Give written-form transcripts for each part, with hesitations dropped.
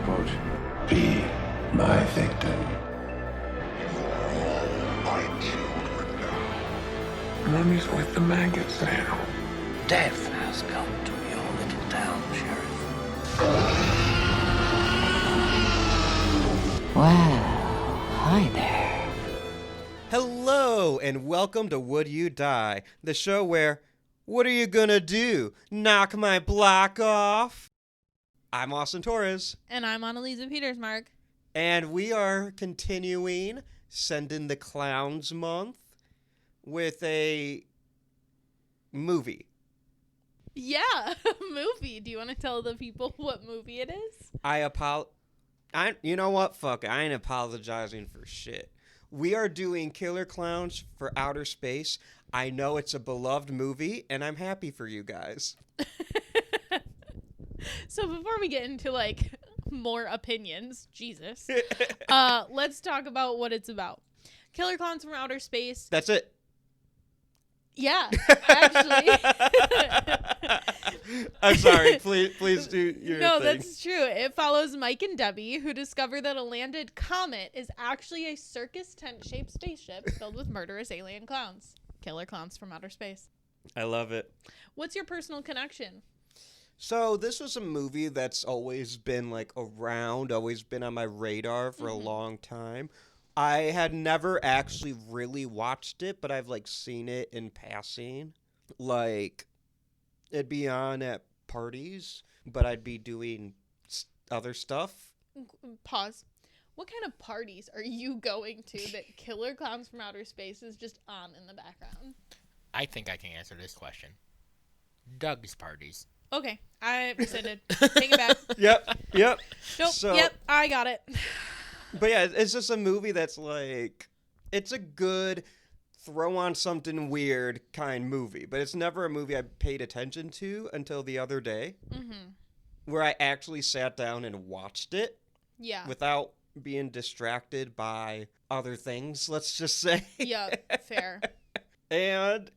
quote, be my victim. Mommy's with the maggots now. Death has come to your little town, Sheriff. Well, hi there. Hello, and welcome to Would You Die, the show where, what are you gonna do? Knock my block off? I'm Austin Torres. And I'm Anneliese Petersmark. And we are continuing Send in the Clowns month with a movie. Yeah, a movie. Do you want to tell the people what movie it is? You know what? Fuck it. I ain't apologizing for shit. We are doing Killer Klowns for Outer Space. I know it's a beloved movie, and I'm happy for you guys. So before we get into, more opinions, Jesus, let's talk about what it's about. Killer Klowns from Outer Space. That's it. Yeah, actually. I'm sorry. Please do your No, thing. that's true. It follows Mike and Debbie, who discover that a landed comet is actually a circus tent-shaped spaceship filled with murderous alien clowns. Killer Klowns from Outer Space. I love it. What's your personal connection? So this was a movie that's always been around, always been on my radar for a long time. I had never actually really watched it, but I've seen it in passing. It'd be on at parties, but I'd be doing other stuff. Pause. What kind of parties are you going to that Killer Klowns from Outer Space is just on in the background? I think I can answer this question. Doug's parties. Okay, I rescinded. Take it back. Yep. Nope. Yep, I got it. But yeah, it's just a movie that's it's a good throw on something weird kind movie, but it's never a movie I paid attention to until the other day, where I actually sat down and watched it. Yeah. Without being distracted by other things, let's just say. Yep, fair. And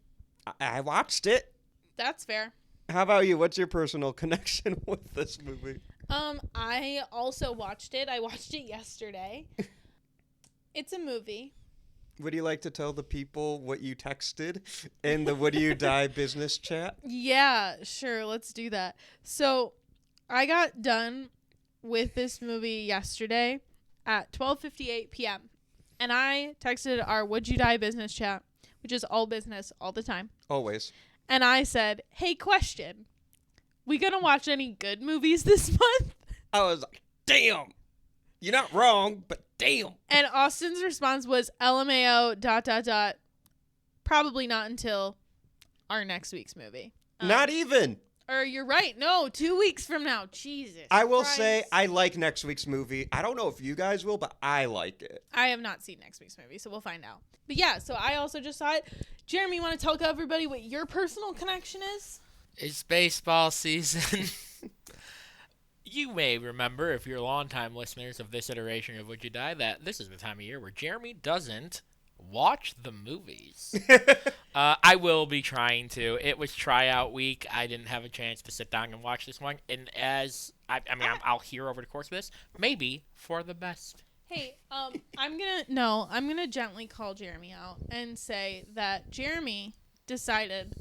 I watched it. That's fair. How about you? What's your personal connection with this movie? I also watched it. I watched it yesterday. It's a movie. Would you like to tell the people what you texted in the Would You Die business chat? Yeah, sure. Let's do that. So I got done with this movie yesterday at 12:58 p.m. And I texted our Would You Die business chat, which is all business all the time. Always. And I said, hey, question. We gonna watch any good movies this month? I was like, damn. You're not wrong, but damn. And Austin's response was LMAO ... Probably not until our next week's movie. Not even. Or you're right. No, 2 weeks from now. Jesus I will Christ. say I like next week's movie. I don't know if you guys will, but I like it. I have not seen next week's movie, so we'll find out. But yeah, so I also just saw it. Jeremy, you want to tell everybody what your personal connection is? It's baseball season. You may remember, if you're longtime listeners of this iteration of Would You Die, that this is the time of year where Jeremy doesn't watch the movies. I will be trying to. It was tryout week. I didn't have a chance to sit down and watch this one. And I'll hear over the course of this, maybe for the best. Hey, I'm gonna gently call Jeremy out and say that Jeremy decided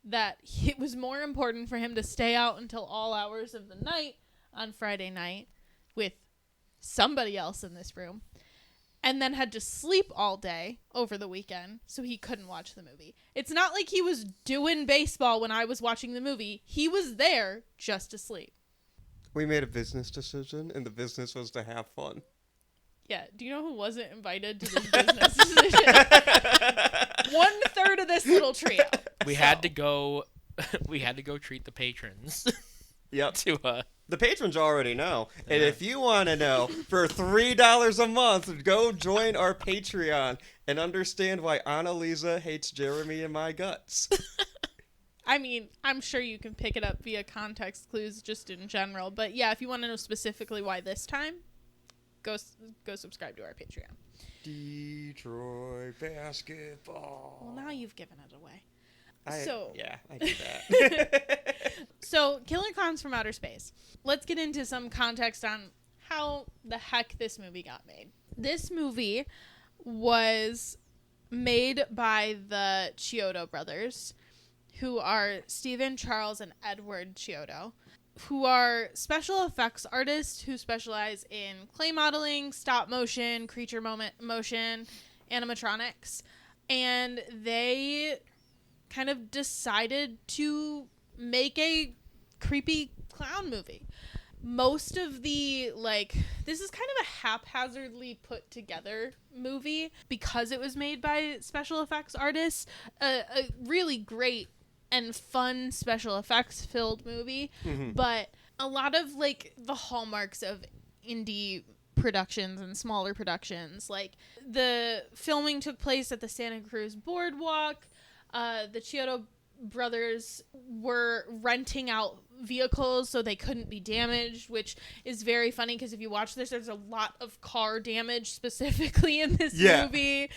that it was more important for him to stay out until all hours of the night on Friday night with somebody else in this room, and then had to sleep all day over the weekend, so he couldn't watch the movie. It's not like he was doing baseball when I was watching the movie. He was there just to sleep. We made a business decision, and the business was to have fun. Yeah, do you know who wasn't invited to this business decision? 1/3 of this little trio. We had to go treat the patrons. Yep. The patrons already know. And if you want to know, for $3 a month, go join our Patreon and understand why Anneliese hates Jeremy and my guts. I mean, I'm sure you can pick it up via context clues just in general. But yeah, if you want to know specifically why this time, go subscribe to our Patreon. Detroit basketball. Well, now you've given it away. I did that. So, Killer Klowns from Outer Space. Let's get into some context on how the heck this movie got made. This movie was made by the Chiodo brothers, who are Stephen, Charles, and Edward Chiodo, who are special effects artists who specialize in clay modeling, stop motion, creature motion, animatronics. And they kind of decided to make a creepy clown movie. Most of the, like, this is kind of a haphazardly put together movie because it was made by special effects artists. A really great and fun special effects filled movie, but a lot of, like, the hallmarks of indie productions and smaller productions, like the filming took place at the Santa Cruz boardwalk. The Chiodo brothers were renting out vehicles so they couldn't be damaged, which is very funny because if you watch this, there's a lot of car damage specifically in this movie.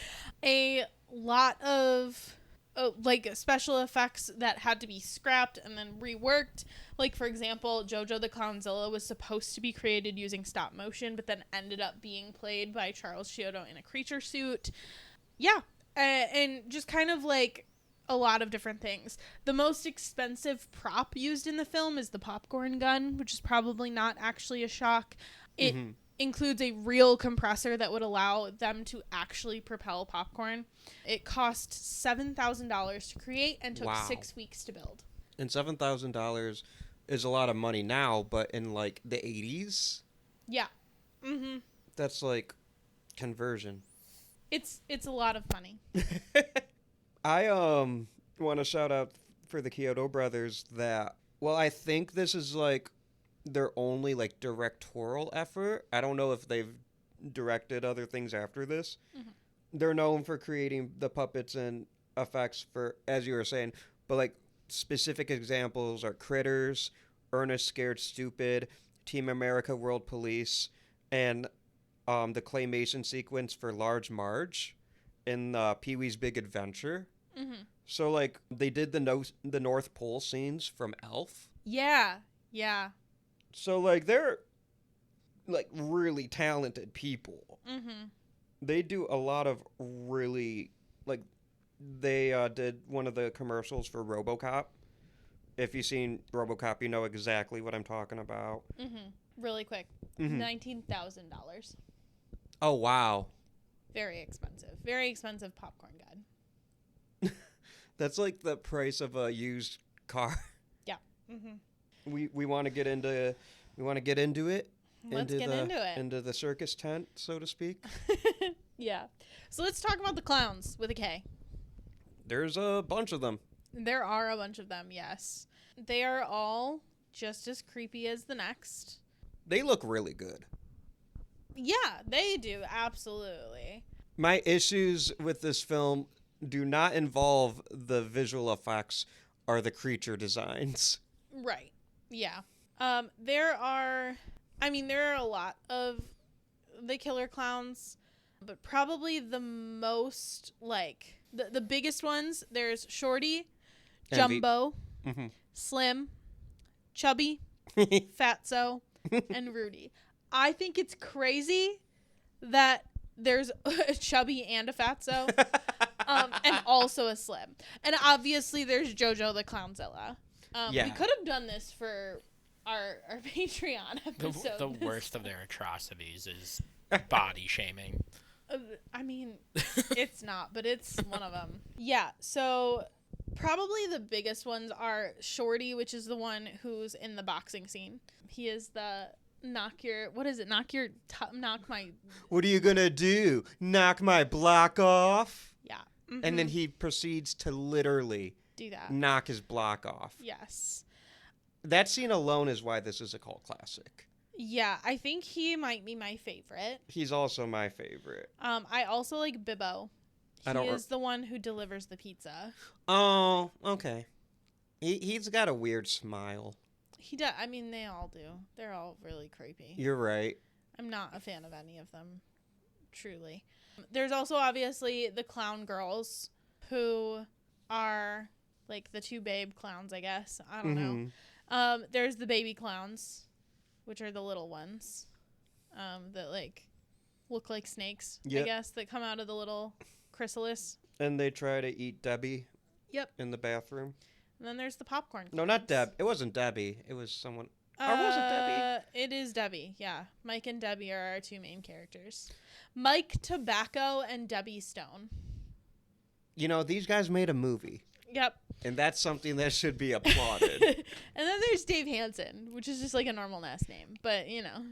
A lot of like special effects that had to be scrapped and then reworked. Like, for example, Jojo the Clownzilla was supposed to be created using stop motion, but then ended up being played by Charles Chiodo in a creature suit. Yeah, and just kind of like a lot of different things. The most expensive prop used in the film is the popcorn gun, which is probably not actually a shock. It includes a real compressor that would allow them to actually propel popcorn. It cost $7,000 to create and took 6 weeks to build. And $7,000 is a lot of money now, but in like the 80s, yeah, that's like conversion. It's a lot of money. I want to shout out for the Chiodo brothers that, well, I think this is like their only like directorial effort. I don't know if they've directed other things after this. They're known for creating the puppets and effects for, as you were saying, but like specific examples are Critters, Ernest Scared Stupid, Team America World Police, and the claymation sequence for Large Marge in Pee-wee's Big Adventure. So like they did the North Pole scenes from Elf. Yeah. So like they're like really talented people. They do a lot of really, like, they did one of the commercials for RoboCop. If you've seen RoboCop, you know exactly what I'm talking about. Really quick. $19,000. Oh, wow. Very expensive. Very expensive popcorn gun. That's like the price of a used car. Yeah. We want to get into it. Let's get into it. Into the circus tent, so to speak. Yeah. So let's talk about the clowns with a K. There's a bunch of them. There are a bunch of them, yes. They are all just as creepy as the next. They look really good. Yeah, they do, absolutely. My issues with this film do not involve the visual effects or the creature designs. Right. Yeah. There are a lot of the killer clowns, but probably the most, like, the biggest ones, there's Shorty, Jumbo, Slim, Chubby, Fatso, and Rudy. I think it's crazy that there's a Chubby and a Fatso, and also a Slim. And obviously there's Jojo the Clownzilla. We could have done this for our Patreon episode. The worst of their atrocities is body shaming. I mean, it's not, but it's one of them. Yeah, so probably the biggest ones are Shorty, which is the one who's in the boxing scene. He is the knock my... What are you gonna do? Knock my block off? Yeah. And then he proceeds to literally do that. Knock his block off. Yes. That scene alone is why this is a cult classic. Yeah, I think he might be my favorite. He's also my favorite. I also like Bibbo. He is the one who delivers the pizza. Oh, okay. He's got a weird smile. He does. I mean, they all do. They're all really creepy. You're right. I'm not a fan of any of them, truly. There's also obviously the clown girls, who are like the two babe clowns, I guess. I don't know. There's the baby clowns, which are the little ones. that like look like snakes, I Yep. guess, that come out of the little chrysalis. And they try to eat Debbie. Yep. In the bathroom. And then there's the popcorn. No, not clones. Deb. It wasn't Debbie. It was someone. Or was it Debbie? It is Debbie, yeah. Mike and Debbie are our two main characters. Mike Tobacco and Debbie Stone. You know, these guys made a movie. Yep. And that's something that should be applauded. And then there's Dave Hansen, which is just like a normal last name. But, you know.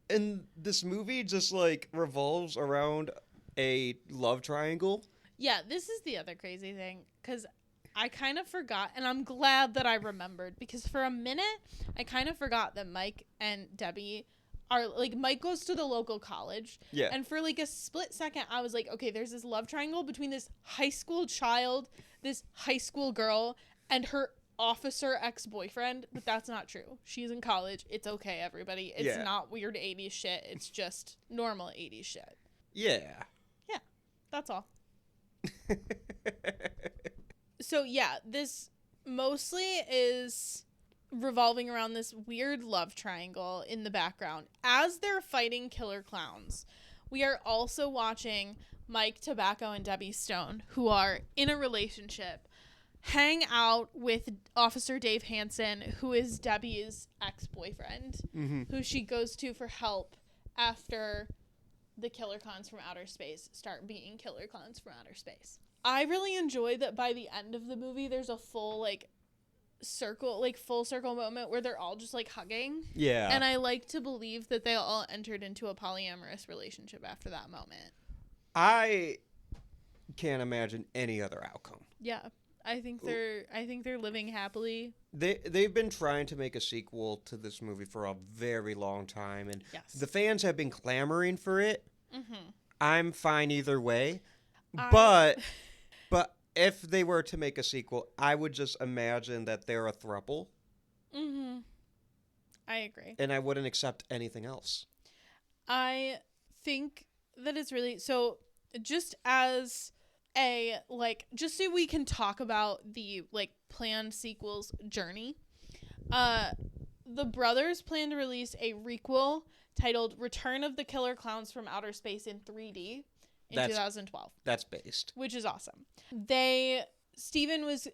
And this movie just like revolves around a love triangle. Yeah, this is the other crazy thing. Because I kind of forgot, and I'm glad that I remembered. Because for a minute, I kind of forgot that Mike and Debbie are, like, Mike goes to the local college. Yeah. And for, like, a split second, I was like, okay, there's this love triangle between this high school child, this high school girl, and her officer ex-boyfriend. But that's not true. She's in college. It's okay, everybody. It's not weird 80s shit. It's just normal 80s shit. Yeah. Yeah. That's all. So, yeah, this mostly is revolving around this weird love triangle in the background. As they're fighting killer clowns, we are also watching Mike Tobacco and Debbie Stone, who are in a relationship, hang out with Officer Dave Hansen, who is Debbie's ex-boyfriend, who she goes to for help after the killer clowns from outer space start being killer clowns from outer space. I really enjoy that by the end of the movie, there's a full, full circle moment where they're all just, like, hugging. Yeah. And I like to believe that they all entered into a polyamorous relationship after that moment. I can't imagine any other outcome. Yeah. I think they're living happily. They've been trying to make a sequel to this movie for a very long time, and Yes. the fans have been clamoring for it. Mm-hmm. I'm fine either way. But if they were to make a sequel, I would just imagine that they're a throuple. Mm-hmm. I agree. And I wouldn't accept anything else. I think that it's really... So, just as a, just so we can talk about the, planned sequels journey, the brothers plan to release a requel titled Return of the Killer Clowns from Outer Space in 3D in 2012. That's based. Which is awesome. Steven was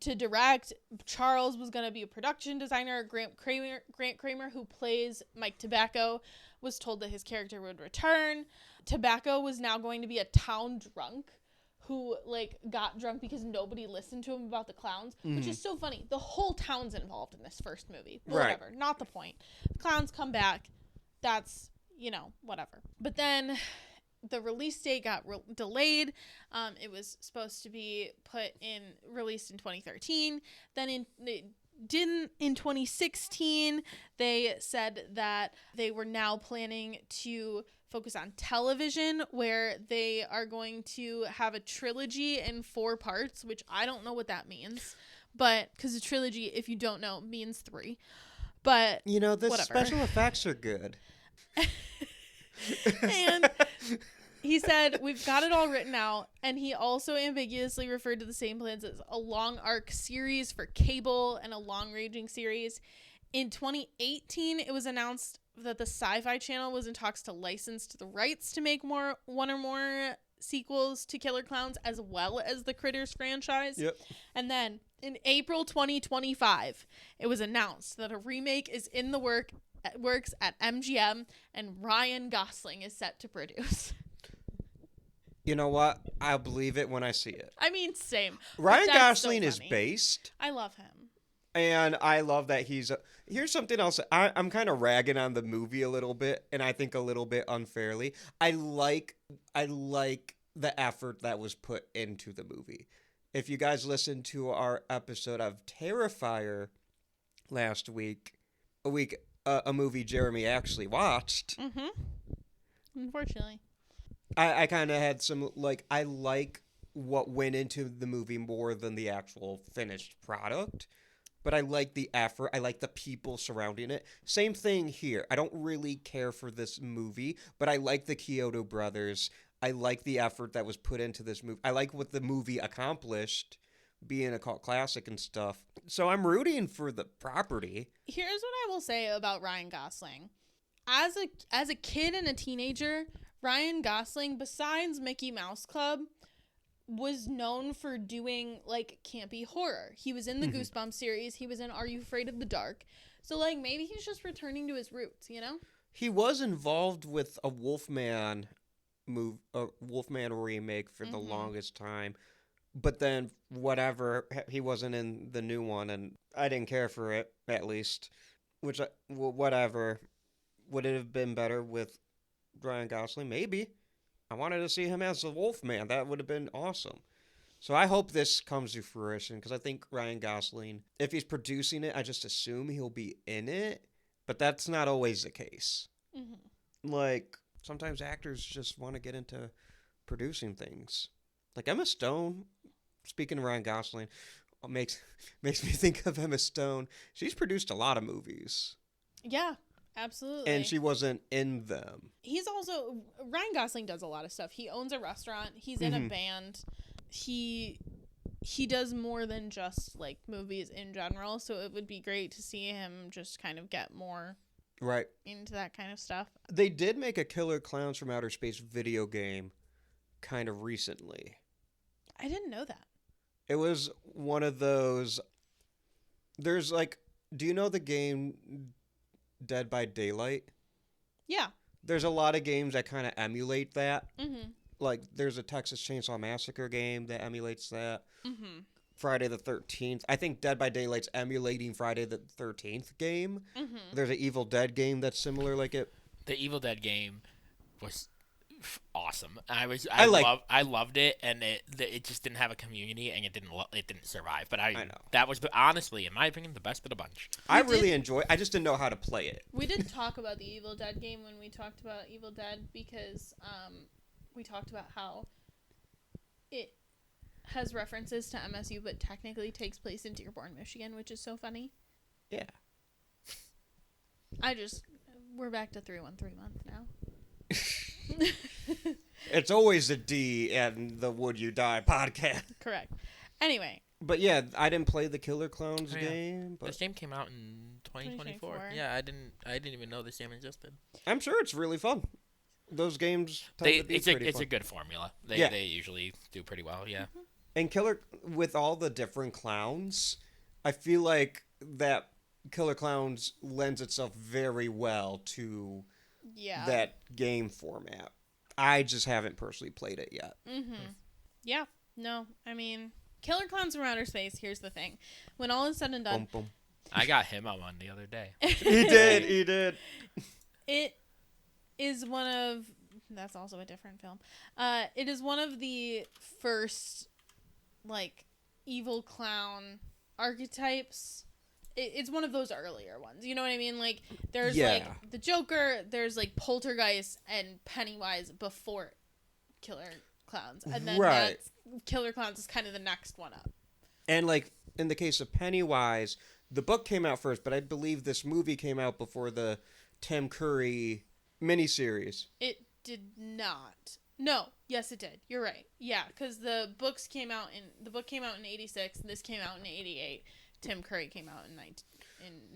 to direct. Charles was going to be a production designer. Grant Kramer, who plays Mike Tobacco, was told that his character would return. Tobacco was now going to be a town drunk who, got drunk because nobody listened to him about the clowns, which is so funny. The whole town's involved in this first movie. But right. Whatever. Not the point. The clowns come back. That's, whatever. But then... the release date got delayed. It was supposed to be released in 2013. Then in 2016, they said that they were now planning to focus on television, where they are going to have a trilogy in 4 parts, which I don't know what that means. But, because a trilogy, if you don't know, means 3. But, the whatever. special effects are good. And he said, we've got it all written out. And he also ambiguously referred to the same plans as a long arc series for cable and a long-ranging series. In 2018, it was announced that the Sci-Fi Channel was in talks to license the rights to make one or more sequels to Killer Clowns, as well as the Critters franchise. Yep. And then in April 2025, it was announced that a remake is in the works at MGM, and Ryan Gosling is set to produce. You know what? I'll believe it when I see it. I mean, same. Ryan That's so Gosling is funny. based. I love him. And I love that here's something else. I'm kind of ragging on the movie a little bit, and I think a little bit unfairly. I like the effort that was put into the movie. If you guys listened to our episode of Terrifier last week, a movie Jeremy actually watched. Mm-hmm. Unfortunately. I kind of had some, I like what went into the movie more than the actual finished product. But I like the effort. I like the people surrounding it. Same thing here. I don't really care for this movie, but I like the Kyoto brothers. I like the effort that was put into this movie. I like what the movie accomplished, being a cult classic and stuff. So I'm rooting for the property. Here's what I will say about Ryan Gosling. as a kid and a teenager, Ryan Gosling, besides Mickey Mouse Club, was known for doing like campy horror. He was in the Goosebumps series. He was in Are You Afraid of the Dark? So like maybe he's just returning to his roots, you know? He was involved with a Wolfman remake for the longest time, but then whatever, he wasn't in the new one, and I didn't care for it, at least. Which whatever, would it have been better with Ryan Gosling? Maybe. I wanted to see him as the Wolfman. That would have been awesome. So I hope this comes to fruition, because I think Ryan Gosling, if he's producing it, I just assume he'll be in it. But that's not always the case. Like, sometimes actors just want to get into producing things. Like Emma Stone, speaking of Ryan Gosling, makes me think of Emma Stone. She's produced a lot of movies. Yeah. Absolutely. And she wasn't in them. Ryan Gosling does a lot of stuff. He owns a restaurant. He's in a band. He does more than just like movies in general. So it would be great to see him just kind of get more into that kind of stuff. They did make a Killer Klowns from Outer Space video game kind of recently. I didn't know that. It was one of those. There's like, do you know the game Dead by Daylight? Yeah. There's a lot of games that kind of emulate that. Like, there's a Texas Chainsaw Massacre game that emulates that. Friday the 13th. I think Dead by Daylight's emulating Friday the 13th game. There's an Evil Dead game that's similar like it. The Evil Dead game was awesome. I loved it, and it just didn't have a community, and it didn't survive. But I know that was honestly, in my opinion, the best of the bunch. I really enjoy. I just didn't know how to play it. We did talk about the Evil Dead game when we talked about Evil Dead, because we talked about how it has references to MSU, but technically takes place in Dearborn, Michigan, which is so funny. Yeah. We're back to 313 month now. It's always a D in the Would You Die podcast. Correct. Anyway. But yeah, I didn't play the Killer Klowns game. But this game came out in 2024. Yeah, I didn't even know this game existed. I'm sure it's really fun. Those games it's a good formula. They usually do pretty well, yeah. And with all the different clowns, I feel like that Killer Klowns lends itself very well to that game format. I just haven't personally played it yet. Yeah. No, I mean, Killer Klowns from Outer Space, here's the thing. When all is said and done... Boom, boom. I got him on one the other day. He did. It is one of... That's also a different film. It is one of the first, like, evil clown archetypes. It's one of those earlier ones. You know what I mean? Like, there's, like, the Joker, there's, like, Poltergeist and Pennywise before Killer Klowns. And then Killer Klowns is kind of the next one up. And, like, in the case of Pennywise, the book came out first, but I believe this movie came out before the Tim Curry miniseries. It did not. No. Yes, it did. You're right. Yeah, because the book came out in 86, and this came out in 88. Tim Curry came out in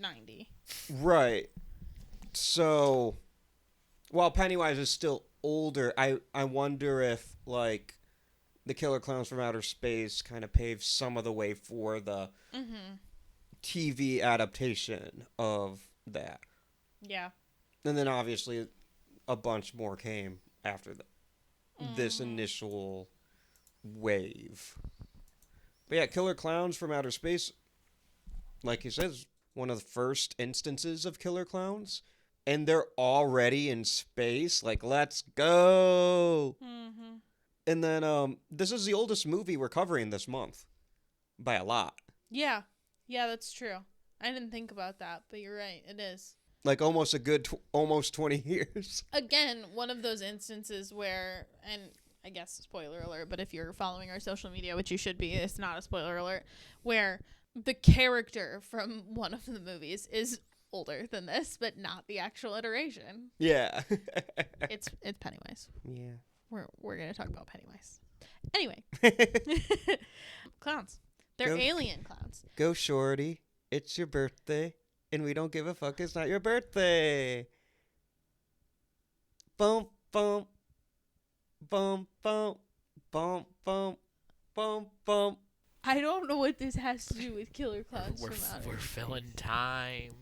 90. Right. So, while Pennywise is still older, I wonder if, like, the Killer Klowns from Outer Space kind of paved some of the way for the TV adaptation of that. Yeah. And then, obviously, a bunch more came after this initial wave. But yeah, Killer Klowns from Outer Space, like he says, one of the first instances of Killer Klowns. And they're already in space. Like, let's go. And then this is the oldest movie we're covering this month. By a lot. Yeah. Yeah, that's true. I didn't think about that, but you're right. It is. Like almost a good almost 20 years. Again, one of those instances where, and I guess spoiler alert, but if you're following our social media, which you should be, it's not a spoiler alert, where the character from one of the movies is older than this, but not the actual iteration. Yeah. It's Pennywise. Yeah. We're going to talk about Pennywise. Anyway. Clowns. They're alien clowns. Go shorty. It's your birthday. And we don't give a fuck. It's not your birthday. Bump, bump, bump, bump, bump, bump, bump, bump. I don't know what this has to do with Killer Clowns from Outer We're Space. filling time.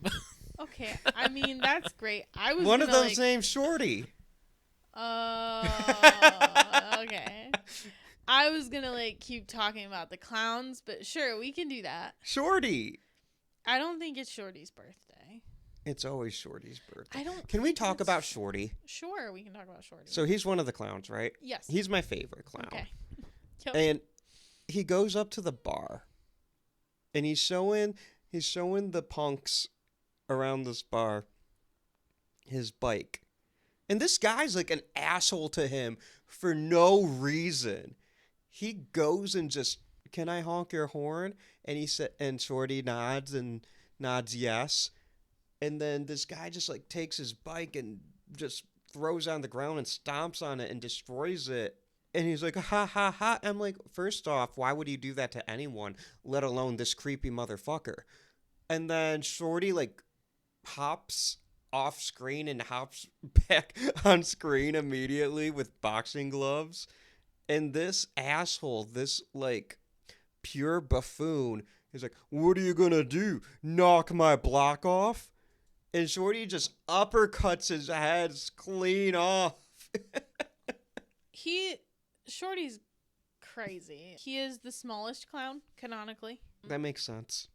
Okay, I mean, that's great. I was One of gonna, them's named Shorty. Okay. I was gonna keep talking about the clowns, but sure, we can do that. Shorty. I don't think it's Shorty's birthday. It's always Shorty's birthday. I don't. Can we think talk it's- about Shorty? Sure, we can talk about Shorty. So he's one of the clowns, right? Yes. He's my favorite clown. Okay. Yep. And he goes up to the bar, and he's showing the punks around this bar his bike. And this guy's like an asshole to him for no reason. He goes and just, "Can I honk your horn?" And Shorty nods yes. And then this guy just takes his bike and just throws it on the ground and stomps on it and destroys it. And he's like, "Ha ha ha." I'm like, first off, why would you do that to anyone, let alone this creepy motherfucker? And then Shorty hops off screen and hops back on screen immediately with boxing gloves. And this asshole, this pure buffoon, is like, "What are you gonna do? Knock my block off?" And Shorty just uppercuts his head clean off. Shorty's crazy. He is the smallest clown, canonically. That makes sense.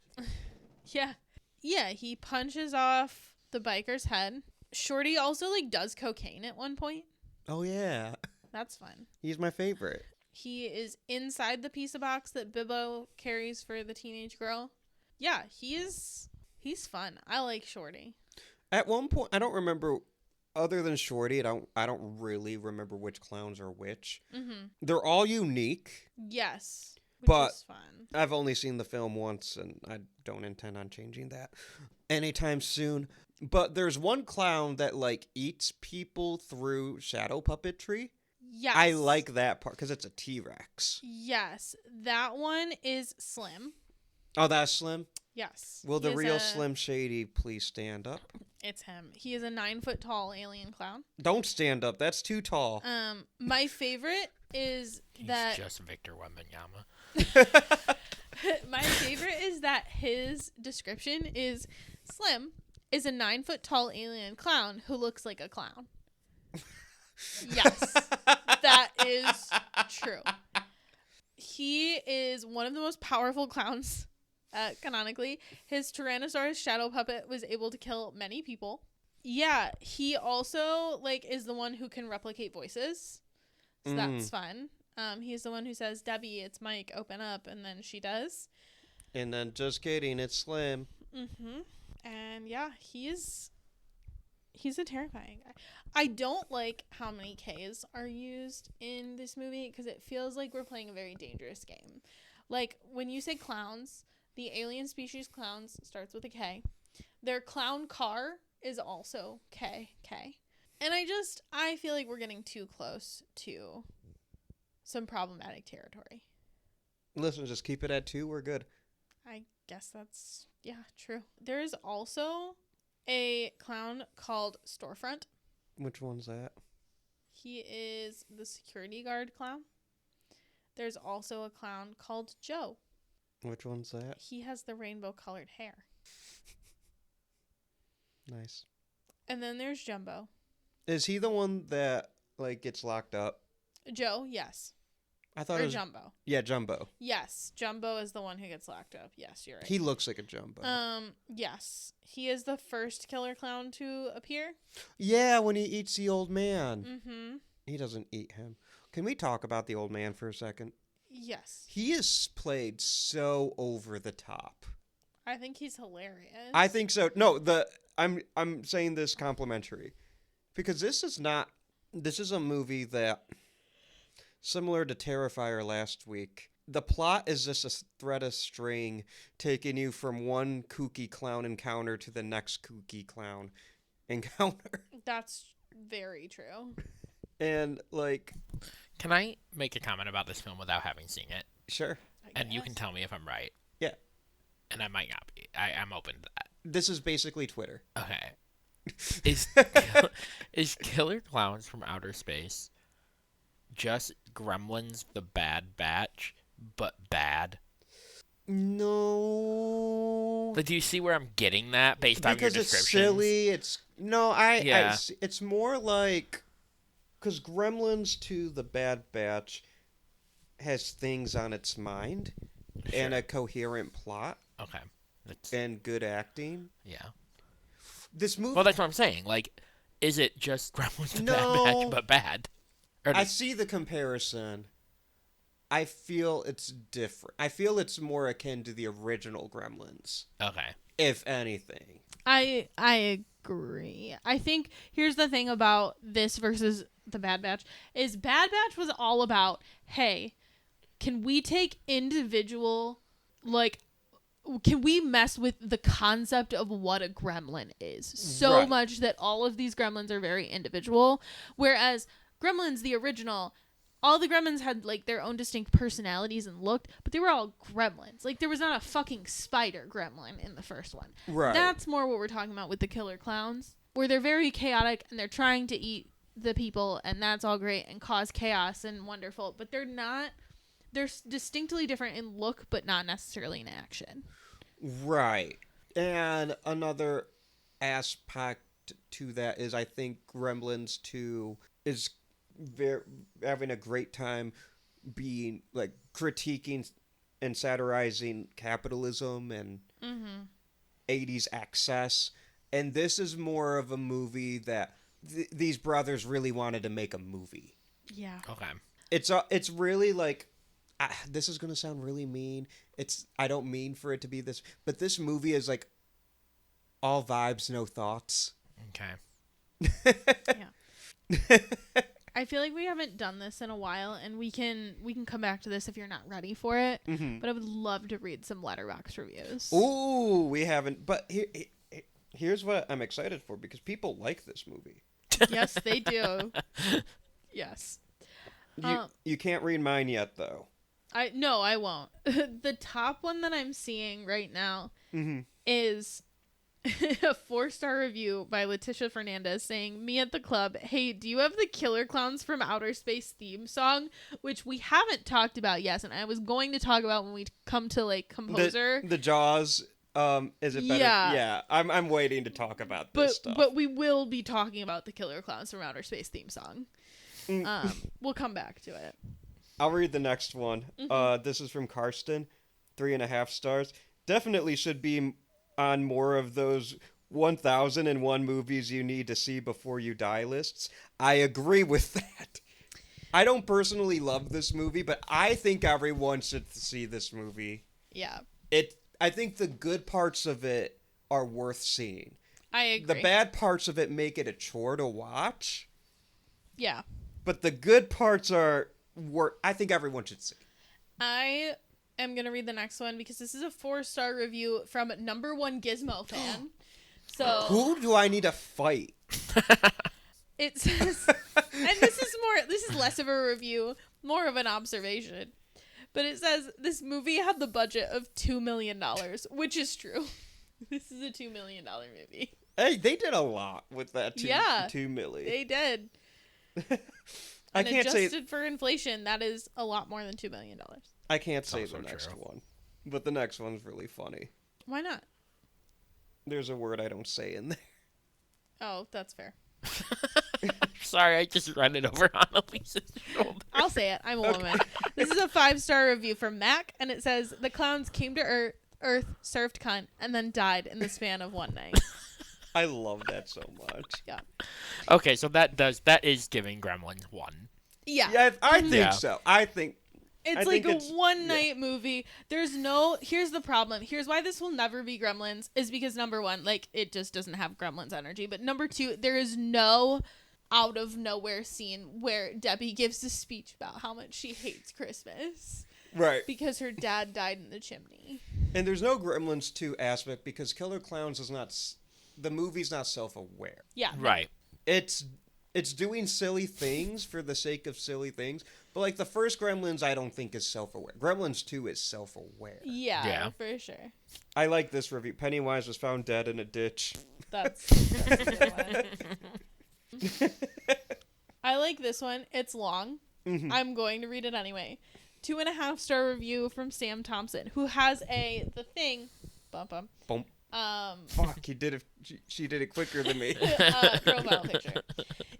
Yeah. Yeah, he punches off the biker's head. Shorty also does cocaine at one point. Oh yeah, That's fun. he's my favorite. He is inside the pizza box that Bibbo carries for the teenage girl. Yeah, he's fun. I like Shorty. At one point, I don't remember. Other than Shorty, I don't really remember which clowns are which. Mm-hmm. They're all unique. Yes, which But is fun. I've only seen the film once, and I don't intend on changing that anytime soon. But there's one clown that eats people through shadow puppetry. Yes, I like that part because it's a T-Rex. Yes, that one is Slim. Oh, that's Slim? Yes. Will He the is real Slim Shady please stand up? It's him. He is a 9-foot tall alien clown. Don't stand up. That's too tall. My favorite is He's that just Victor Wembanyama. my favorite is that his description is Slim is a 9-foot tall alien clown who looks like a clown. Yes, that is true. He is one of the most powerful clowns, canonically. His Tyrannosaurus shadow puppet was able to kill many people. Yeah, he also is the one who can replicate voices, so that's fun. He's the one who says, "Debbie, it's Mike, open up," and then she does. And then, just kidding, it's Slim. Mm-hmm. And yeah, he's a terrifying guy. I don't like how many K's are used in this movie because it feels like we're playing a very dangerous game. When you say clowns, the alien species clowns starts with a K. Their clown car is also K. And I feel like we're getting too close to some problematic territory. Listen, just keep it at 2. We're good. I guess that's, true. There is also a clown called Storefront. Which one's that? He is the security guard clown. There's also a clown called Joe. Which one's that? He has the rainbow colored hair. Nice. And then there's Jumbo. Is he the one that gets locked up? Joe, yes. I thought Or it was Jumbo. Yeah, Jumbo. Yes, Jumbo is the one who gets locked up. Yes, you're right. He looks like a Jumbo. Yes. He is the first killer clown to appear. Yeah, when he eats the old man. Mm-hmm. He doesn't eat him. Can we talk about the old man for a second? Yes. He is played so over the top. I think he's hilarious. I think so. No, I'm saying this complimentary because this is a movie that, similar to Terrifier last week, the plot is just a thread of string taking you from one kooky clown encounter to the next kooky clown encounter. That's very true. And Can I make a comment about this film without having seen it? sure. And you can tell me if I'm right. Yeah. And I might not be. I'm open to that. This is basically Twitter. Okay. Is is Killer Clowns from Outer Space just Gremlins the Bad Batch, but bad? No. Like, do you see where I'm getting that based on your Because it's descriptions? silly. It's Yeah. it's more like because Gremlins 2: The Bad Batch has things on its mind and Sure. a coherent plot Okay. That's, and good acting. yeah. This movie, Well, that's what I'm saying. Like, is it just Gremlins the Bad No. Batch, but bad? Or I see the comparison. I feel it's different. I feel it's more akin to the original Gremlins, okay. if anything. I agree. I think here's the thing about this versus the Bad Batch is Bad Batch was all about, hey, can we take individual, like, can we mess with the concept of what a gremlin is so Right. much that all of these gremlins are very individual, whereas Gremlins, the original, all the gremlins had like their own distinct personalities and looked, but they were all gremlins. Like there was not a fucking spider gremlin in the first one. Right. That's more what we're talking about with the Killer Clowns, where they're very chaotic and they're trying to eat the people, and that's all great and cause chaos and wonderful, but they're not. They're distinctly different in look, but not necessarily in action. Right. And another aspect to that is I think Gremlins 2 is having a great time being like critiquing and satirizing capitalism and 80s excess. And this is more of a movie that these brothers really wanted to make a movie. Yeah. Okay. It's really like this is gonna sound really mean. I don't mean for it to be this, but this movie is like all vibes, no thoughts. Okay. Yeah. I feel like we haven't done this in a while, and we can come back to this if you're not ready for it. But I would love to read some Letterboxd reviews. Ooh, we haven't. But here's what I'm excited for because people like this movie. Yes, they do. Yes. You can't read mine yet though. I won't. The top one that I'm seeing right now is a 4-star review by Letitia Fernandez saying, "Me at the club. Hey, do you have the Killer Clowns from Outer Space theme song?" Which we haven't talked about yet, and I was going to talk about when we come to like composer. The Jaws. Is it better? Yeah. I'm waiting to talk about this stuff. But we will be talking about the Killer Clowns from Outer Space theme song. We'll come back to it. I'll read the next one. This is from Karsten, 3.5 stars. Definitely should be on more of those 1001 movies you need to see before you die lists. I agree with that. I don't personally love this movie, but I think everyone should see this movie. Yeah. I think the good parts of it are worth seeing. I agree. The bad parts of it make it a chore to watch. Yeah. But the good parts are I think everyone should see. I am going to read the next one because this is a 4-star review from #1 Gizmo fan. So Who do I need to fight? it says, and this is less of a review, more of an observation. But it says this movie had the budget of $2 million, which is true. This is a $2 million movie. Hey, they did a lot with that $2 million. They did. I can't say adjusted for inflation, that is a lot more than $2 million. I can't say also the next true. one. But the next one's really funny. Why not? There's a word I don't say in there. Oh, that's fair. Sorry, I just ran it over Annaliese's shoulder. I'll say it. I'm a woman. This is a 5-star review from Mac, and it says, "The clowns came to Earth, surfed cunt, and then died in the span of one night." I love that so much. Yeah. Okay, so that is giving Gremlins 1. Yeah. Yeah, I think Yeah. so. I think It's like a one-night movie. Here's the problem. Here's why this will never be Gremlins is because #1, like, it just doesn't have Gremlins energy. But #2, there is no out of nowhere scene where Debbie gives a speech about how much she hates Christmas right. because her dad died in the chimney. And there's no Gremlins 2 aspect because Killer Clowns is not the movie's not self-aware. Yeah. Right. It's it's doing silly things for the sake of silly things. But like the first Gremlins, I don't think is self-aware. Gremlins 2 is self-aware. Yeah, for sure. I like this review. Pennywise was found dead in a ditch. That's a good one. I like this one. It's long. Mm-hmm. I'm going to read it anyway. 2.5-star review from Sam Thompson, who has The Thing. Bum bum. Bump. Fuck, he did it. She did it quicker than me. Profile picture.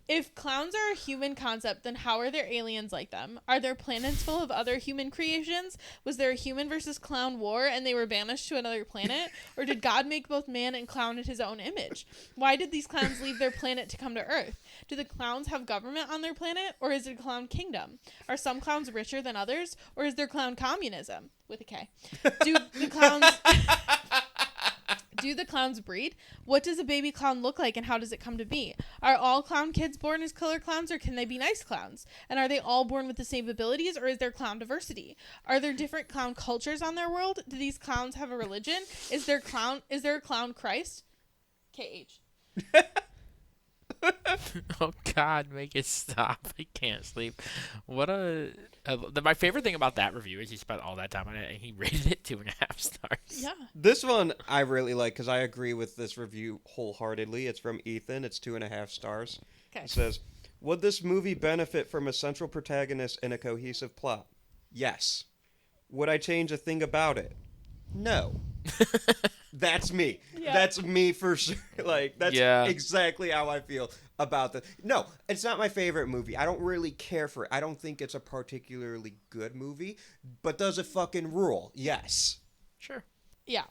If clowns are a human concept, then how are there aliens like them? Are there planets full of other human creations? Was there a human versus clown war and they were banished to another planet? Or did God make both man and clown in his own image? Why did these clowns leave their planet to come to Earth? Do the clowns have government on their planet, or is it a clown kingdom? Are some clowns richer than others, or is there clown communism? With a K. Do the clowns... Do the clowns breed? What does a baby clown look like and how does it come to be? Are all clown kids born as killer clowns or can they be nice clowns? And are they all born with the same abilities or is there clown diversity? Are there different clown cultures on their world? Do these clowns have a religion? Is there a clown Christ? KH. Oh God, make it stop! I can't sleep. My favorite thing about that review is he spent all that time on it and he rated it 2.5 stars. Yeah. This one I really like because I agree with this review wholeheartedly. It's from Ethan. It's 2.5 stars. Okay. It says, would this movie benefit from a central protagonist and a cohesive plot? Yes. Would I change a thing about it? No. That's me. Yeah. That's me for sure. Like, that's exactly how I feel about the... No, it's not my favorite movie. I don't really care for it. I don't think it's a particularly good movie. But does it fucking rule? Yes. Sure. Yeah.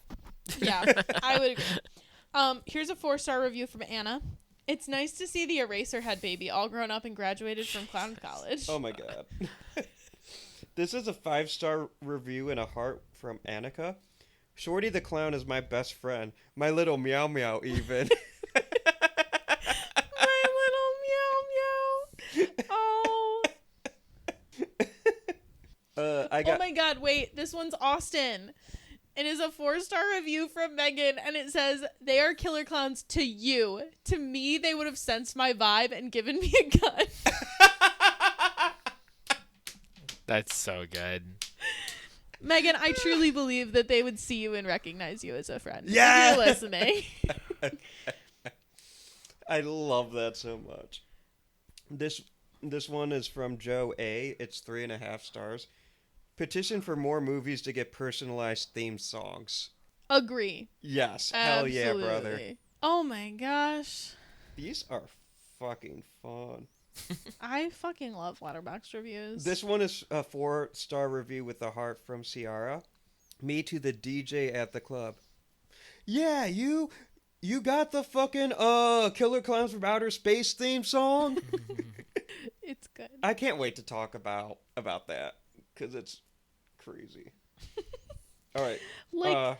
Yeah, I would agree. Here's a 4-star review from Anna. It's nice to see the Eraserhead baby all grown up and graduated from clown college. Oh my God. This is a 5-star review and a heart from Annika. Shorty the clown is my best friend. My little meow meow even. My little meow meow. Oh. Oh my God, wait. This one's Austin. It is a 4-star review from Megan, and it says, they are killer clowns to you. To me, they would have sensed my vibe and given me a gun. That's so good. Megan, I truly believe that they would see you and recognize you as a friend. Yeah! If you're listening. I love that so much. This one is from Joe A. It's 3.5 stars. Petition for more movies to get personalized theme songs. Agree. Yes. Hell yeah, brother. Absolutely. Oh my gosh. These are fucking fun. I fucking love Letterboxd reviews. This one is a 4-star review with a heart from Ciara. Me to the DJ at the club. Yeah, you got the fucking Killer Clowns from Outer Space theme song? It's good. I can't wait to talk about that because it's crazy. All right.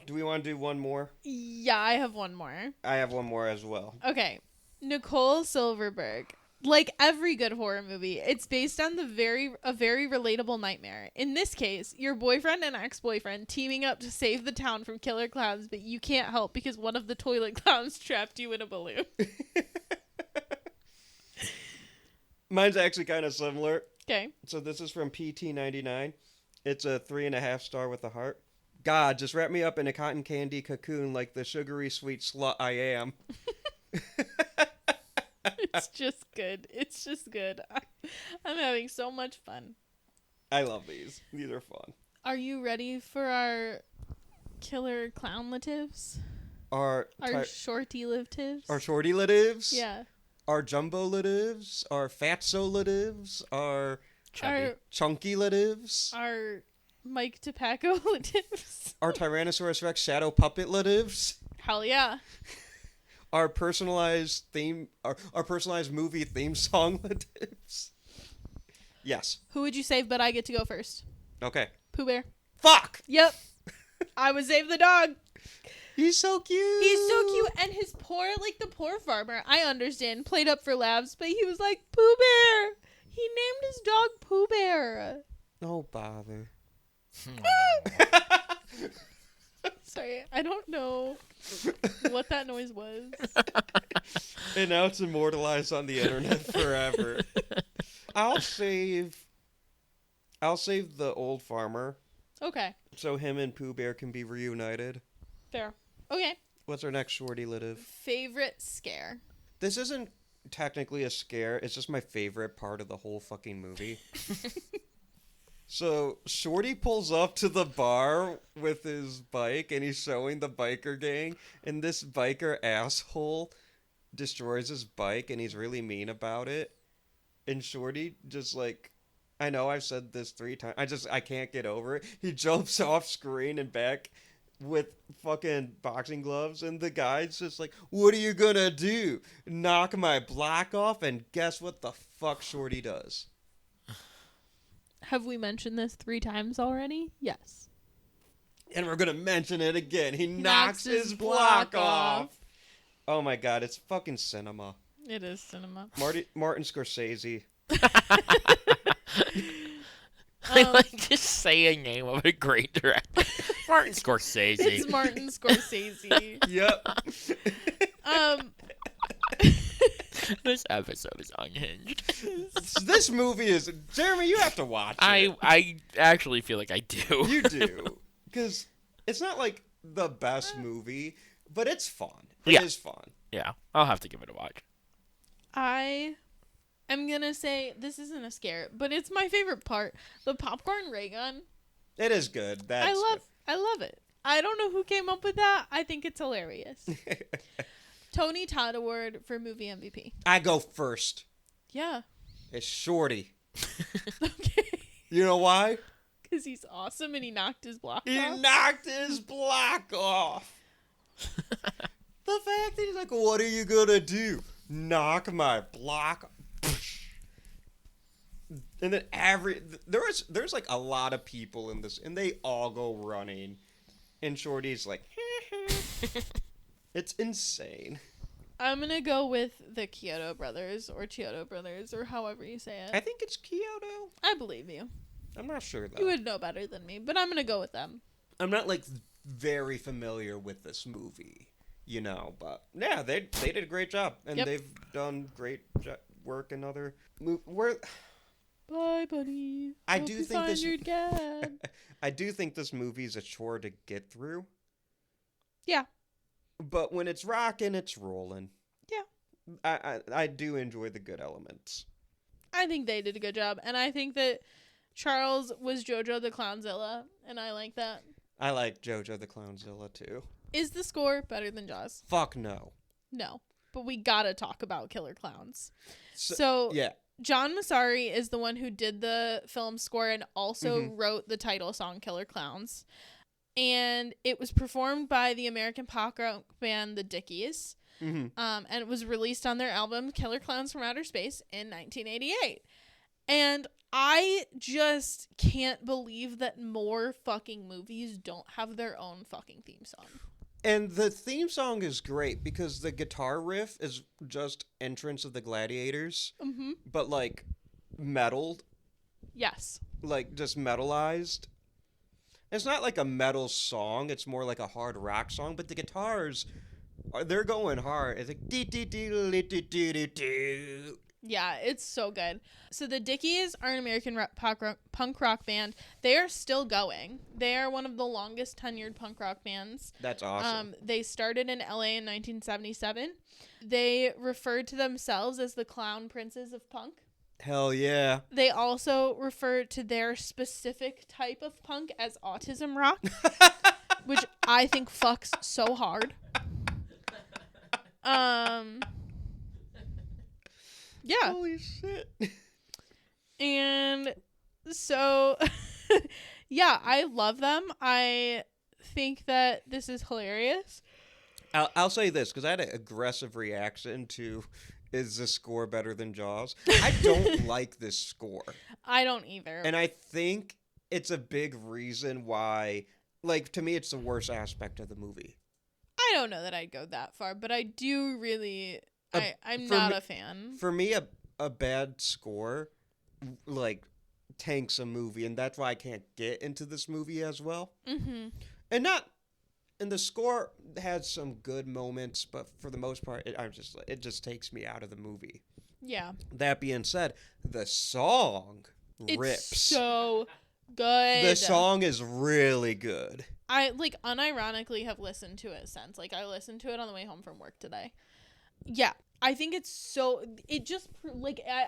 Do we want to do one more? Yeah, I have one more. I have one more as well. Okay. Nicole Silverberg. Like every good horror movie, it's based on a very relatable nightmare. In this case, your boyfriend and ex-boyfriend teaming up to save the town from killer clowns, but you can't help because one of the toilet clowns trapped you in a balloon. Mine's actually kind of similar. Okay. So this is from PT99. It's a 3.5 star with a heart. God, just wrap me up in a cotton candy cocoon like the sugary sweet slut I am. It's just good. It's just good. I'm having so much fun. I love these. These are fun. Are you ready for our killer clownlatives? Our shorty-latives? Our shorty-latives? Yeah. Our jumbo-latives? Our fatso-latives? Our chunky-latives? Our Mike Tapaco-latives? Our Tyrannosaurus Rex shadow puppet-latives? Hell yeah. Our personalized movie theme song latives? Yes. Who would you save, but I get to go first? Okay. Pooh Bear. Fuck! Yep. I would save the dog. He's so cute. He's so cute. And his the poor farmer, I understand, played up for laughs, but he was like, Pooh Bear. He named his dog Pooh Bear. No bother. Sorry, I don't know what that noise was. And now it's immortalized on the internet forever. I'll save the old farmer Okay, so him and Pooh Bear can be reunited. fair. Okay, What's our next shorty litive? favorite scare. This isn't technically a scare. It's just my favorite part of the whole fucking movie. So Shorty pulls up to the bar with his bike and he's showing the biker gang, and this biker asshole destroys his bike and he's really mean about it. And Shorty just like, I know I've said this 3 times. I can't get over it. He jumps off screen and back with fucking boxing gloves, and the guy's just like, what are you gonna do? Knock my block off? And guess what the fuck Shorty does? Have we mentioned this 3 times already? Yes. And we're gonna mention it again. He knocks his block off. Oh my god, it's fucking cinema. It is cinema. Martin Scorsese. I like to say a name of a great director. Martin Scorsese. It's Martin Scorsese. Yep. This episode is unhinged. This movie is... Jeremy, you have to watch it. I actually feel like I do. You do. Because it's not like the best movie, but it's fun. It is fun. Yeah, I'll have to give it a watch. I am going to say this isn't a scare, but it's my favorite part. The popcorn ray gun. It is good. I love it. I don't know who came up with that. I think it's hilarious. Tony Todd Award for movie MVP. I go first. Yeah. It's Shorty. Okay. You know why? Because he's awesome and he knocked his block He off. knocked his block off. The fact that he's like, what are you gonna do? Knock my block. And then there's like a lot of people in this, and they all go running, and Shorty's like, it's insane. I'm going to go with the Chiodo Brothers or however you say it. I think it's Kyoto. I believe you. I'm not sure though. You would know better than me, but I'm going to go with them. I'm not like very familiar with this movie, you know, but yeah, they did a great job, and Yep. they've done great work in other movies. Bye, buddy. I Hope do you think find this- your dad. I do think this movie is a chore to get through, Yeah. but when it's rocking, it's rolling. Yeah. I do enjoy the good elements. I think they did a good job, and I think that Charles was JoJo the Clownzilla, and I like that. I like JoJo the Clownzilla too. Is the score better than Jaws? Fuck no. No. But we gotta talk about Killer Clowns. So So yeah, John Massari is the one who did the film score and also wrote the title song Killer Clowns. And it was performed by the American pop rock band The Dickies. And it was released on their album Killer Clowns from Outer Space in 1988. And I just can't believe that more fucking movies don't have their own fucking theme song. and the theme song is great because the guitar riff is just Entrance of the Gladiators, but like metaled, Yes. like just metalized. It's not like a metal song, it's more like a hard rock song, but the guitars they're going hard. It's like dee dee dee dee dee dee dee dee. Yeah, it's so good. So the Dickies are an American punk rock band. They are still going. They are one of the longest tenured punk rock bands. That's awesome. They started in LA in 1977. They referred to themselves as the Clown Princes of Punk. Hell yeah. They also refer to their specific type of punk as autism rock, which I think fucks so hard. Yeah. Holy shit. And so, yeah, I love them. I think that this is hilarious. I'll say this, because I had an aggressive reaction to, is the score better than Jaws? I don't like this score. I don't either. And I think it's a big reason why, like, to me, it's the worst aspect of the movie. I don't know that I'd go that far, but I do really... I'm for not me- a fan. For me, a bad score, like, tanks a movie, and that's why I can't get into this movie as well. Mm-hmm. And not And the score had some good moments, but for the most part, it just takes me out of the movie. Yeah. That being said, the song rips. It's so good. The song is really good. I unironically have listened to it since. Like I listened to it on the way home from work today. Yeah, I think it's so. It just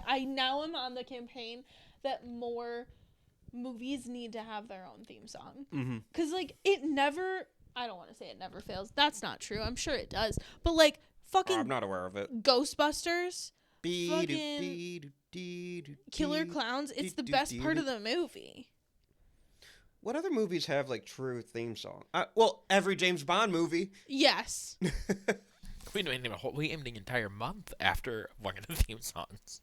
I now am on the campaign that more movies need to have their own theme song. Mm-hmm. Cause it never. I don't want to say it never fails. That's not true. I'm sure it does. But fucking I'm not aware of it. Ghostbusters, fucking Killer Clowns. It's the best part of the movie. What other movies have true theme song? Well, every James Bond movie. Yes. We named an entire month after one of the theme songs.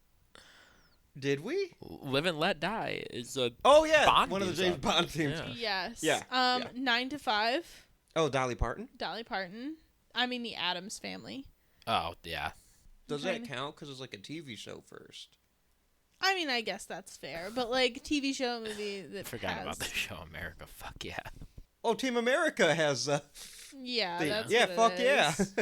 Did we? Live and Let Die is a Bond one of the theme James song. Bond themes. Yeah. Yes. Yeah. 9 to 5. Oh, Dolly Parton. Dolly Parton. I mean the Addams Family. Oh yeah. Does that count? Because it's a TV show first. I mean, I guess that's fair, but TV show movie that Forgot about the show America. Fuck yeah. Oh, Team America has. Yeah, that's yeah. what Fuck it yeah. is.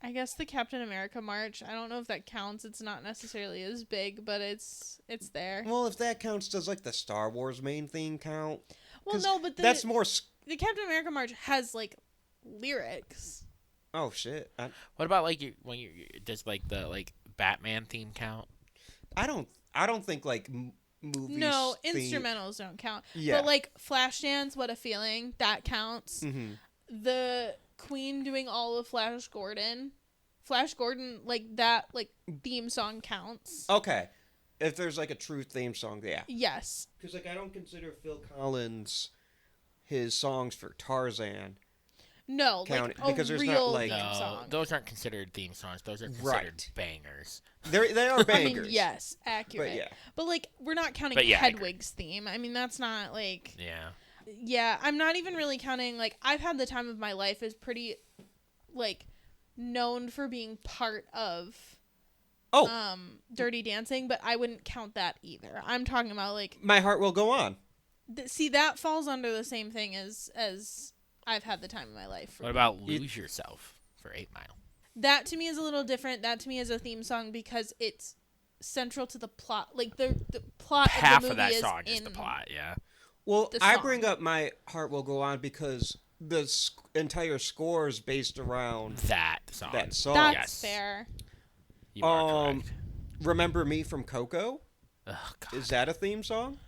I guess the Captain America march. I don't know if that counts. It's not necessarily as big, but it's there. Well, if that counts, does the Star Wars main theme count? Well, no, but that's more. The Captain America march has lyrics. Oh shit! What about when you does the Batman theme count? I don't think movies. No, instrumentals don't count. Yeah. But Flashdance, What a Feeling, that counts. Mm-hmm. The Queen doing all of Flash Gordon, that theme song counts. Okay, if there's a true theme song, yeah. Yes. Because I don't consider Phil Collins his songs for Tarzan. No, because there's real not theme No, song. those aren't considered theme songs. Those are considered bangers. They are bangers. I mean, yes, accurate. But yeah. But we're not counting But yeah, Hedwig's theme. I mean, that's not Yeah. Yeah, I'm not even really counting I've Had the Time of My Life is pretty known for being part of Dirty Dancing, but I wouldn't count that either. I'm talking about My Heart Will Go On. See, that falls under the same thing as I've Had the Time of My Life. What about Lose Yourself for 8 Mile? That to me is a little different. That to me is a theme song because it's central to the plot. The plot Half of the movie of that is song is in the plot, yeah. Well, the I song. bring up My Heart Will Go On because the entire score is based around That song. That's Yes. fair. You are correct. Remember Me from Coco? Oh, God. Is that a theme song?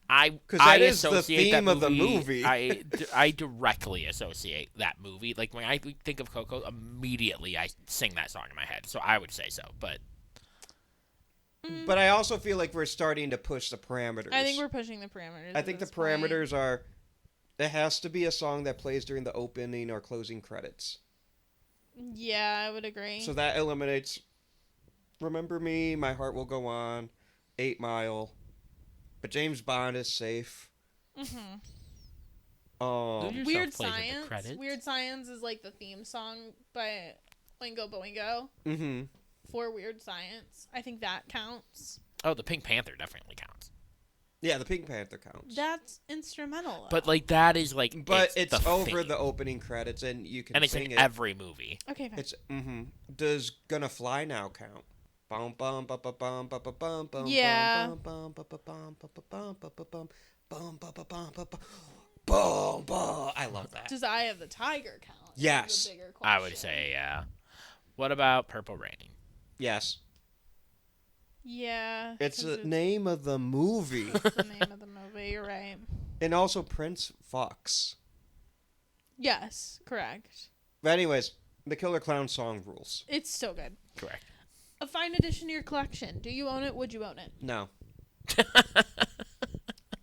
Because that is the theme of the movie. I directly associate that movie. When I think of Coco, immediately I sing that song in my head. So I would say so, but But I also feel we're starting to push the parameters. I think we're pushing the parameters. I think the parameters are it has to be a song that plays during the opening or closing credits. Yeah, I would agree. So that eliminates Remember Me, My Heart Will Go On, 8 Mile. But James Bond is safe. Mm-hmm. Yourself Weird plays at the Science. credits. Weird Science is the theme song by Oingo Boingo Mm-hmm. for Weird Science. I think that counts. Oh, the Pink Panther definitely counts. Yeah, the Pink Panther counts. That's instrumental. But that is But it's the over theme. the oopening credits, and you can And it's sing in it. every movie. Okay, fine. It's Does Gonna Fly Now count? Bum bum bum bum bum bum bum bum. Yeah. Bum bum bum bum bum bum bum bum bum bum bum bum bum bum bum bum. I love that. Does Eye of the Tiger count? Yes. Is the bigger I would question. say, yeah. What about Purple Rain? Yes. Yeah. It's 'cause the name of the movie. It's the name of the movie. You're right. And also Prince fucks. Yes, correct. But anyways, the Killer Clown song rules. It's so good. Correct. A fine addition to your collection. Do you own it? Would you own it? No. That's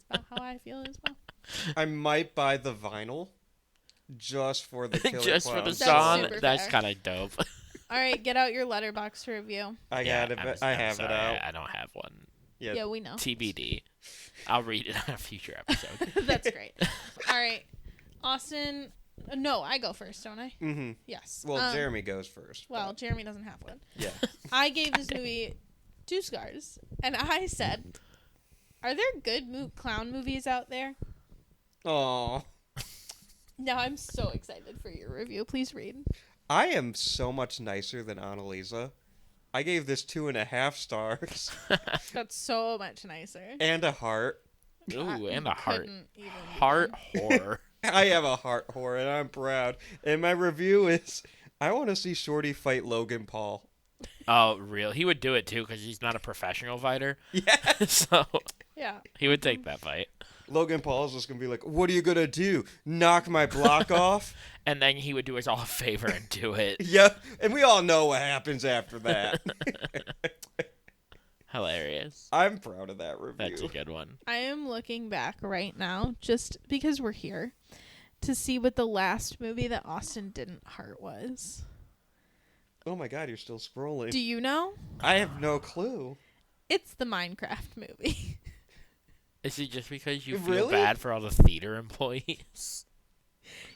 about how I feel as well. I might buy the vinyl just for the Killer Just for Clown the That's song? super That's fair. kind of dope. All right, get out your Letterboxd review. I Yeah, got it. I'm I have sorry, it out. I don't have one. Yeah, we know. TBD. I'll read it on a future episode. That's great. All right, Austin. No, I go first, don't I? Mm-hmm. Yes. Well, Jeremy goes first. Well, but- Jeremy doesn't have one. yeah. I gave this movie 2 stars, and I said, "Are there good clown movies out there?" Aw. Now I'm so excited for your review. Please read. I am so much nicer than Anneliese. I gave this 2.5 stars That's so much nicer. and a heart. Ooh, and a heart. Couldn't even Heart begin. whore. I have a heart whore, and I'm proud. And my review is, I want to see Shorty fight Logan Paul. Oh, real? He would do it too because he's not a professional fighter. Yeah. So Yeah. he would take that fight. Logan Paul's just going to be like, what are you going to do? Knock my block off? And then he would do us all a favor and do it. Yeah. And we all know what happens after that. Hilarious. I'm proud of that review. That's a good one. I am looking back right now, just because we're here, to see what the last movie that Austin didn't heart was. Oh my God, you're still scrolling. Do you know? I have no clue. It's the Minecraft movie. Is it just because you feel Really? bad for all the theater employees?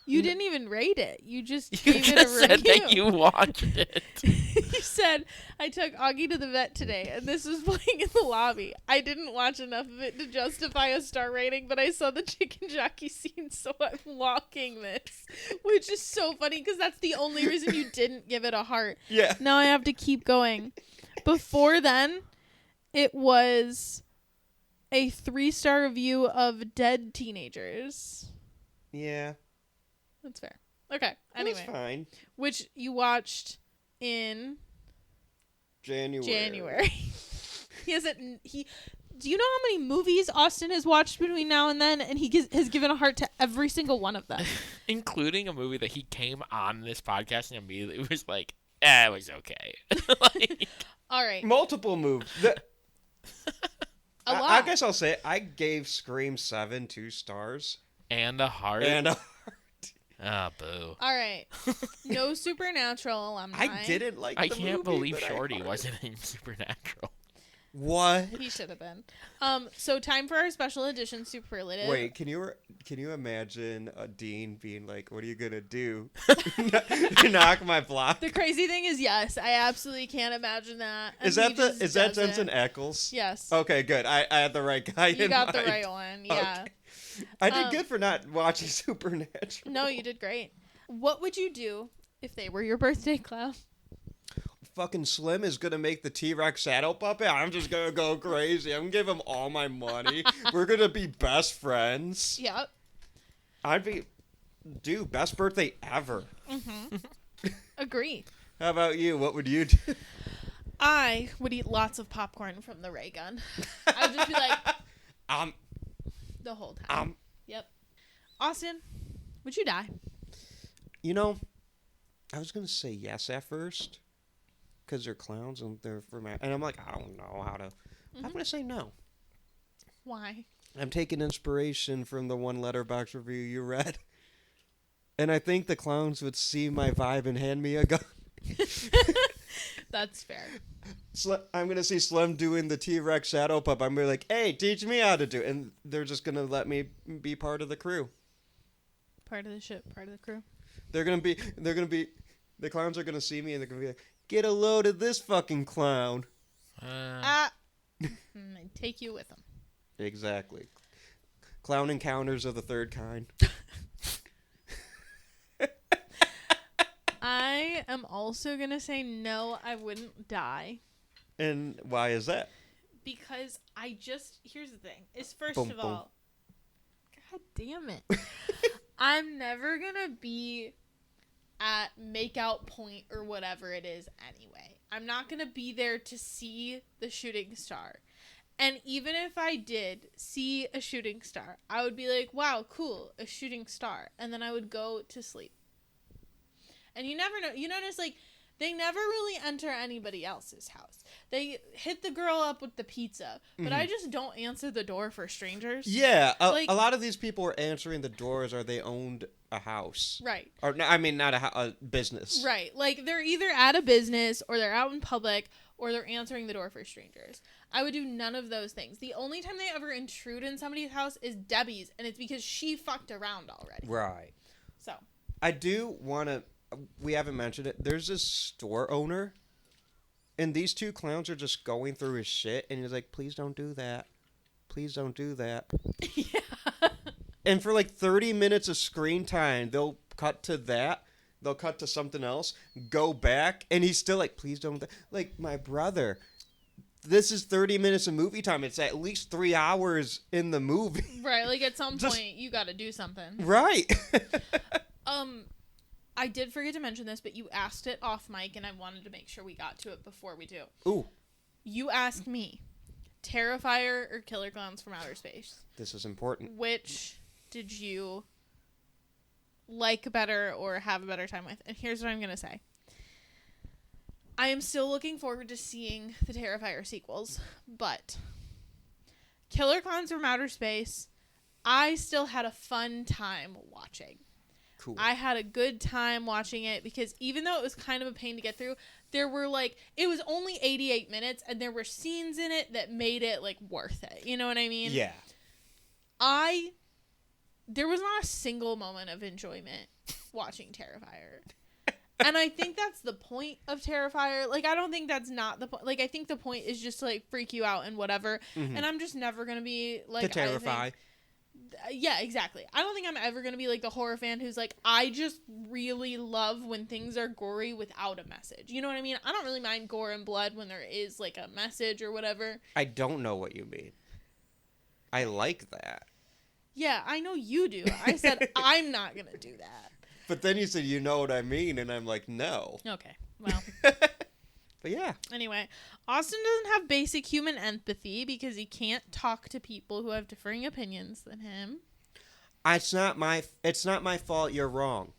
You didn't even rate it. You just You gave it just a said review. that you watched it. You said, I took Augie to the vet today, and this was playing in the lobby. I didn't watch enough of it to justify a star rating, but I saw the chicken jockey scene, so I'm locking this. Which is so funny, because that's the only reason you didn't give it a heart. Yeah. Now I have to keep going. Before then, it was a 3-star review of Dead Teenagers. Yeah. That's fair. Okay, anyway. That's fine. Which you watched in January. He hasn't. Do you know how many movies Austin has watched between now and then, and he has given a heart to every single one of them, Including a movie that he came on this podcast and immediately was like, it was okay. Like, All right, Multiple moves. a lot. I guess I'll say it. I gave Scream 7 2 stars. and a heart. And Ah, boo. All right, no Supernatural alumni. I didn't like I the can't movie, believe but I Shorty hearted wasn't in Supernatural. What? He should have been. So time for our special edition superlative. Wait, can you imagine a Dean being like, "What are you gonna do? Knock my block?" The crazy thing is, yes, I absolutely can't imagine that. Is and that he is just that does Jensen it. Ackles? Yes. Okay, good. I had the right guy. You in got the mind. right one. Yeah. Okay. I did good for not watching Supernatural. No, you did great. What would you do if they were your birthday clown? Fucking Slim is gonna make the T-Rex saddle puppet. I'm just gonna go crazy. I'm gonna give him all my money. We're gonna be best friends. Yep. Dude, best birthday ever. Agree. How about you? What would you do? I would eat lots of popcorn from the ray gun. I'd just be like the whole time. Yep. Austin, would you die? You know, I was gonna say yes at first, because they're clowns and they're and I'm like, I don't know how to. I'm gonna say no. Why? I'm taking inspiration from the one Letterboxd review you read, and I think the clowns would see my vibe and hand me a gun. That's fair. I'm gonna see Slim doing the T-Rex shadow pup. I'm gonna be like, hey, teach me how to do it, and they're just gonna let me be part of the crew. Part of the ship, part of the crew. The clowns are gonna see me and they're gonna be like, get a load of this fucking clown. I'd take you with them. Exactly. Clown encounters of the third kind. I am also going to say no, I wouldn't die. And why is that? Because here's the thing, is first Boom, of boom. all, God damn it. I'm never going to be at makeout point or whatever it is anyway. I'm not going to be there to see the shooting star. And even if I did see a shooting star, I would be like, wow, cool, a shooting star. And then I would go to sleep. And you never know. You notice, like, they never really enter anybody else's house. They hit the girl up with the pizza. But I just don't answer the door for strangers. Yeah, Like- a lot of these people are answering the doors or they owned a house. Right. Or, no, I mean, not a business. Right. Like, they're either at a business or they're out in public or they're answering the door for strangers. I would do none of those things. The only time they ever intrude in somebody's house is Debbie's, and it's because she fucked around already. Right. So. I do want to... We haven't mentioned it. There's this store owner, and these two clowns are just going through his shit, and he's like, please don't do that. Please don't do that. Yeah. And for like 30 minutes of screen time, they'll cut to that. They'll cut to something else, go back, and he's still like, please don't. Like, my brother, this is 30 minutes of movie time. It's at least 3 hours in the movie. Right, like at some point, you got to do something. Right. I did forget to mention this, but you asked it off mic, and I wanted to make sure we got to it before we do. Ooh. You asked me, Terrifier or Killer Klowns from Outer Space? This is important. Which did you like better or have a better time with? And here's what I'm going to say. I am still looking forward to seeing the Terrifier sequels, but Killer Klowns from Outer Space, I still had a fun time watching. Cool. I had a good time watching it because even though it was kind of a pain to get through, there were like, it was only 88 minutes and there were scenes in it that made it like worth it. You know what I mean? Yeah. There was not a single moment of enjoyment watching Terrifier. And I think that's the point of Terrifier. Like, I don't think that's not the point. Like, I think the point is just to, like, freak you out and whatever. Mm-hmm. And I'm just never going to be, like... To terrify. Yeah, exactly. I don't think I'm ever going to be, like, the horror fan who's like, I just really love when things are gory without a message. You know what I mean? I don't really mind gore and blood when there is, like, a message or whatever. I don't know what you mean. I like that. Yeah, I know you do. I said I'm not going to do that. But then you said, you know what I mean, and I'm like, no. Okay, well. But yeah. Anyway, Austin doesn't have basic human empathy because he can't talk to people who have differing opinions than him. It's not my fault, you're wrong.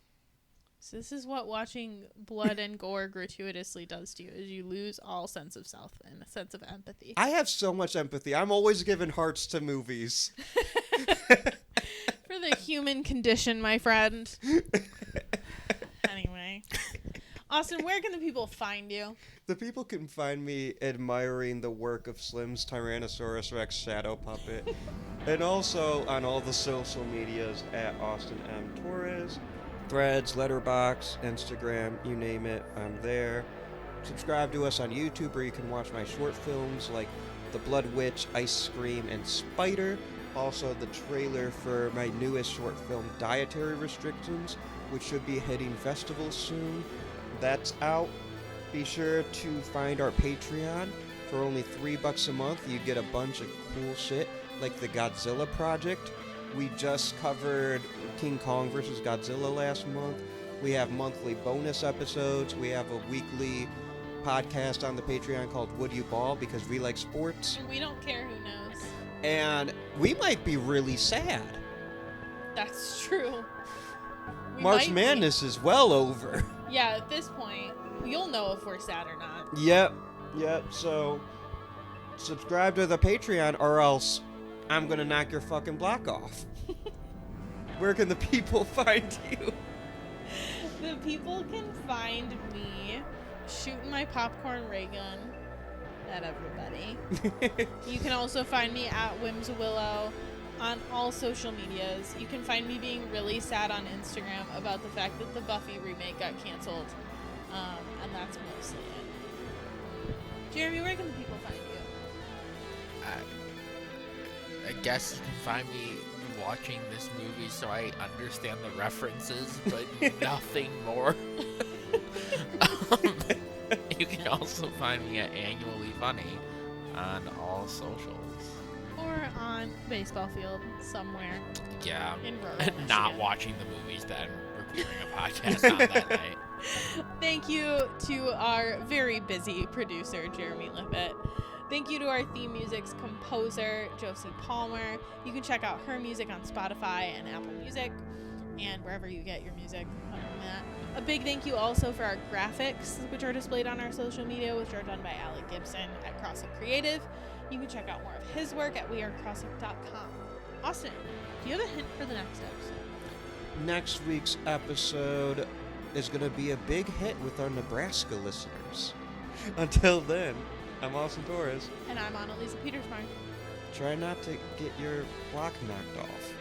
So this is what watching blood and gore gratuitously does to you, is you lose all sense of self and a sense of empathy. I have so much empathy. I'm always giving hearts to movies. For the human condition, my friend. Anyway. Austin, where can the people find you? The people can find me admiring the work of Slim's Tyrannosaurus Rex shadow puppet. And also on all the social medias at Austin M. Torres. Threads, Letterboxd, Instagram, you name it, I'm there. Subscribe to us on YouTube where you can watch my short films like The Blood Witch, Ice Scream, and Spider. Also the trailer for my newest short film, Dietary Restrictions, which should be hitting festivals soon. That's out. Be sure to find our Patreon. For only $3 a month, you get a bunch of cool shit, like the Godzilla Project. We just covered King Kong vs. Godzilla last month. We have monthly bonus episodes. We have a weekly podcast on the Patreon called Would You Ball, because we like sports. We don't care who knows. And we might be really sad. That's true. March Madness is well over. Yeah, at this point, you'll know if we're sad or not. Yep. So, subscribe to the Patreon or else I'm gonna knock your fucking block off. Where can the people find you? The people can find me shooting my popcorn ray gun at everybody. You can also find me at Whimsawillow on all social medias. You can find me being really sad on Instagram about the fact that the Buffy remake got canceled. And that's mostly it. Jeremy, where can the people find you? I guess you can find me watching this movie so I understand the references, but nothing more. You can also find me at Annually Funny on all socials. Or on a baseball field somewhere. Yeah. In rural Not Michigan. watching the movies that I'm reviewing a podcast on that night. Thank you to our very busy producer, Jeremy Lippitt. Thank you to our theme music's composer, Josie Palmer. You can check out her music on Spotify and Apple Music and wherever you get your music. Other than that, a big thank you also for our graphics, which are displayed on our social media, which are done by Alec Gibson at Crosshook Creative. You can check out more of his work at wearecrosshook.com. Austin, do you have a hint for the next episode? Next week's episode is going to be a big hit with our Nebraska listeners. Until then, I'm Austin Torres. And I'm Anneliese Petersmark. Try not to get your block knocked off.